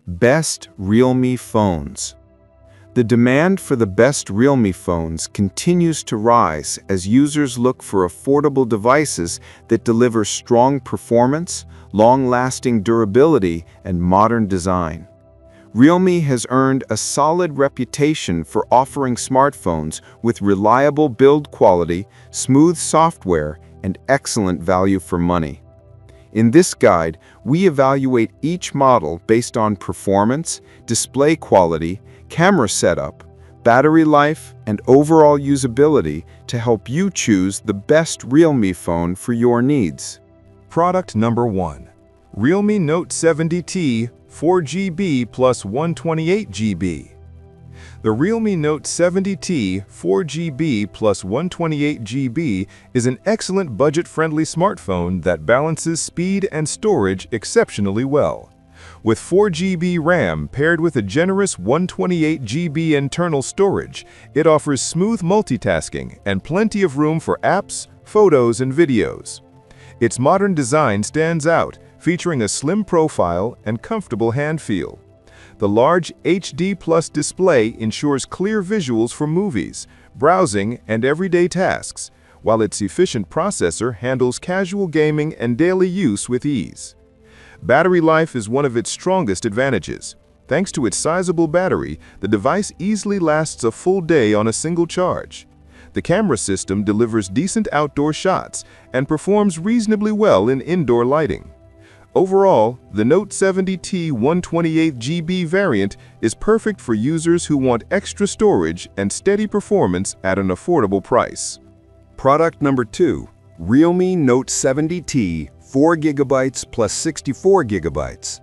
Best Realme phones. The demand for the best Realme phones continues to rise as users look for affordable devices that deliver strong performance, long-lasting durability, and modern design. Realme has earned a solid reputation for offering smartphones with reliable build quality, smooth software, and excellent value for money. In this guide, we evaluate each model based on performance, display quality, camera setup, battery life, and overall usability to help you choose the best Realme phone for your needs. Product number 1. Realme Note 70T 4GB plus 128GB. The Realme Note 70T 4GB plus 128GB is an excellent budget-friendly smartphone that balances speed and storage exceptionally well. With 4GB RAM paired with a generous 128GB internal storage, it offers smooth multitasking and plenty of room for apps, photos, and videos. Its modern design stands out, featuring a slim profile and comfortable hand feel. The large HD Plus display ensures clear visuals for movies, browsing, and everyday tasks, while its efficient processor handles casual gaming and daily use with ease. Battery life is one of its strongest advantages. Thanks to its sizable battery, the device easily lasts a full day on a single charge. The camera system delivers decent outdoor shots and performs reasonably well in indoor lighting. Overall, the Note 70T 128GB variant is perfect for users who want extra storage and steady performance at an affordable price. Product number 2. Realme Note 70T 4GB plus 64GB.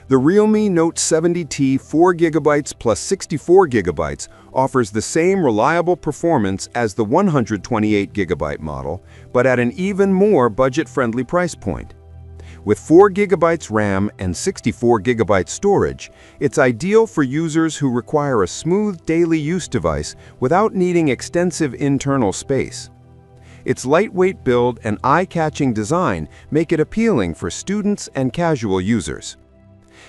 The Realme Note 70T 4GB plus 64GB offers the same reliable performance as the 128GB model, but at an even more budget-friendly price point. With 4GB RAM and 64GB storage, it's ideal for users who require a smooth daily use device without needing extensive internal space. Its lightweight build and eye-catching design make it appealing for students and casual users.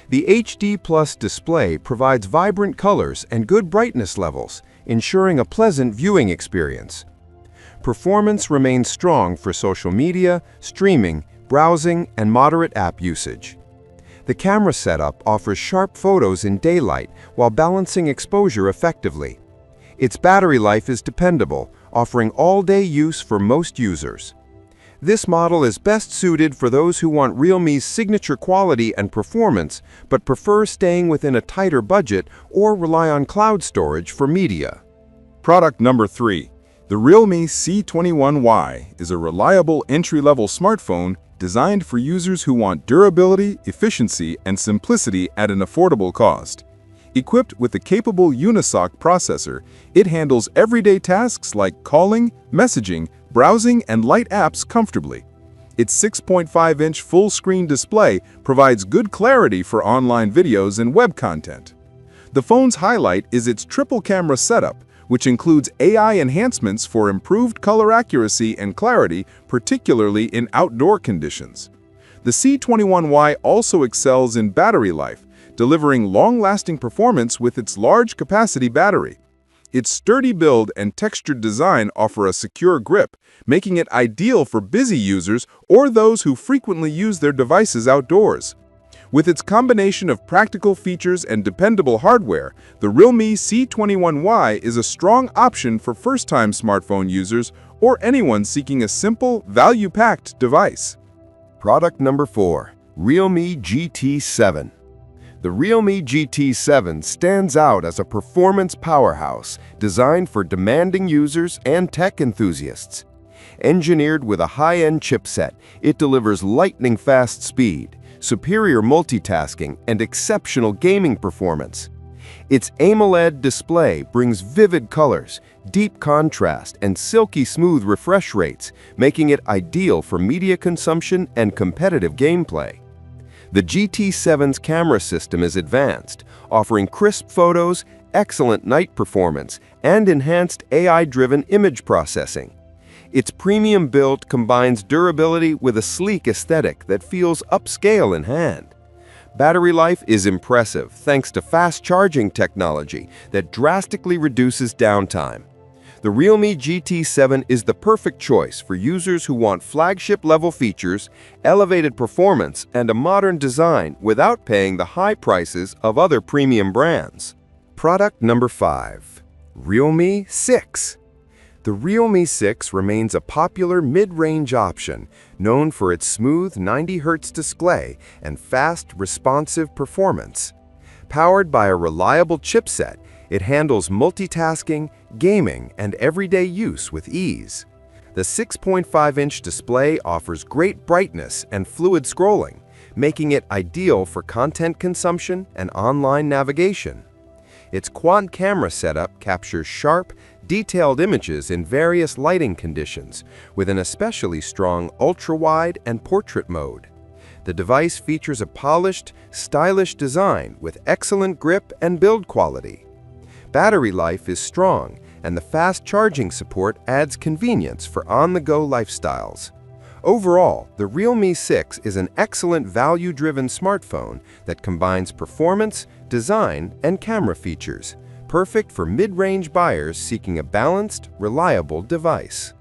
The HD Plus display provides vibrant colors and good brightness levels, ensuring a pleasant viewing experience. Performance remains strong for social media, streaming, browsing, and moderate app usage. The camera setup offers sharp photos in daylight while balancing exposure effectively. Its battery life is dependable, offering all-day use for most users. This model is best suited for those who want Realme's signature quality and performance, but prefer staying within a tighter budget or rely on cloud storage for media. Product number 3. The Realme C21Y is a reliable entry-level smartphone designed for users who want durability, efficiency, and simplicity at an affordable cost. Equipped with a capable Unisoc processor, it handles everyday tasks like calling, messaging, browsing, and light apps comfortably. Its 6.5-inch full-screen display provides good clarity for online videos and web content. The phone's highlight is its triple-camera setup, which includes AI enhancements for improved color accuracy and clarity, particularly in outdoor conditions. The C21Y also excels in battery life, delivering long-lasting performance with its large-capacity battery. Its sturdy build and textured design offer a secure grip, making it ideal for busy users or those who frequently use their devices outdoors. With its combination of practical features and dependable hardware, the Realme C21Y is a strong option for first-time smartphone users or anyone seeking a simple, value-packed device. Product number 4. Realme GT7. The Realme GT7 stands out as a performance powerhouse designed for demanding users and tech enthusiasts. Engineered with a high-end chipset, it delivers lightning-fast speed, superior multitasking, and exceptional gaming performance. Its AMOLED display brings vivid colors, deep contrast, and silky smooth refresh rates, making it ideal for media consumption and competitive gameplay. The GT7's camera system is advanced, offering crisp photos, excellent night performance, and enhanced AI-driven image processing. Its premium build combines durability with a sleek aesthetic that feels upscale in hand. Battery life is impressive thanks to fast charging technology that drastically reduces downtime. The Realme GT7 is the perfect choice for users who want flagship-level features, elevated performance, and a modern design without paying the high prices of other premium brands. Product number 5. Realme 6. The Realme 6 remains a popular mid-range option, known for its smooth 90Hz display and fast, responsive performance. Powered by a reliable chipset, it handles multitasking, gaming, and everyday use with ease. The 6.5-inch display offers great brightness and fluid scrolling, making it ideal for content consumption and online navigation. Its quad camera setup captures sharp, detailed images in various lighting conditions, with an especially strong ultra-wide and portrait mode. The device features a polished, stylish design with excellent grip and build quality. Battery life is strong, and the fast charging support adds convenience for on-the-go lifestyles. Overall, the Realme 6 is an excellent value-driven smartphone that combines performance, design, and camera features, perfect for mid-range buyers seeking a balanced, reliable device.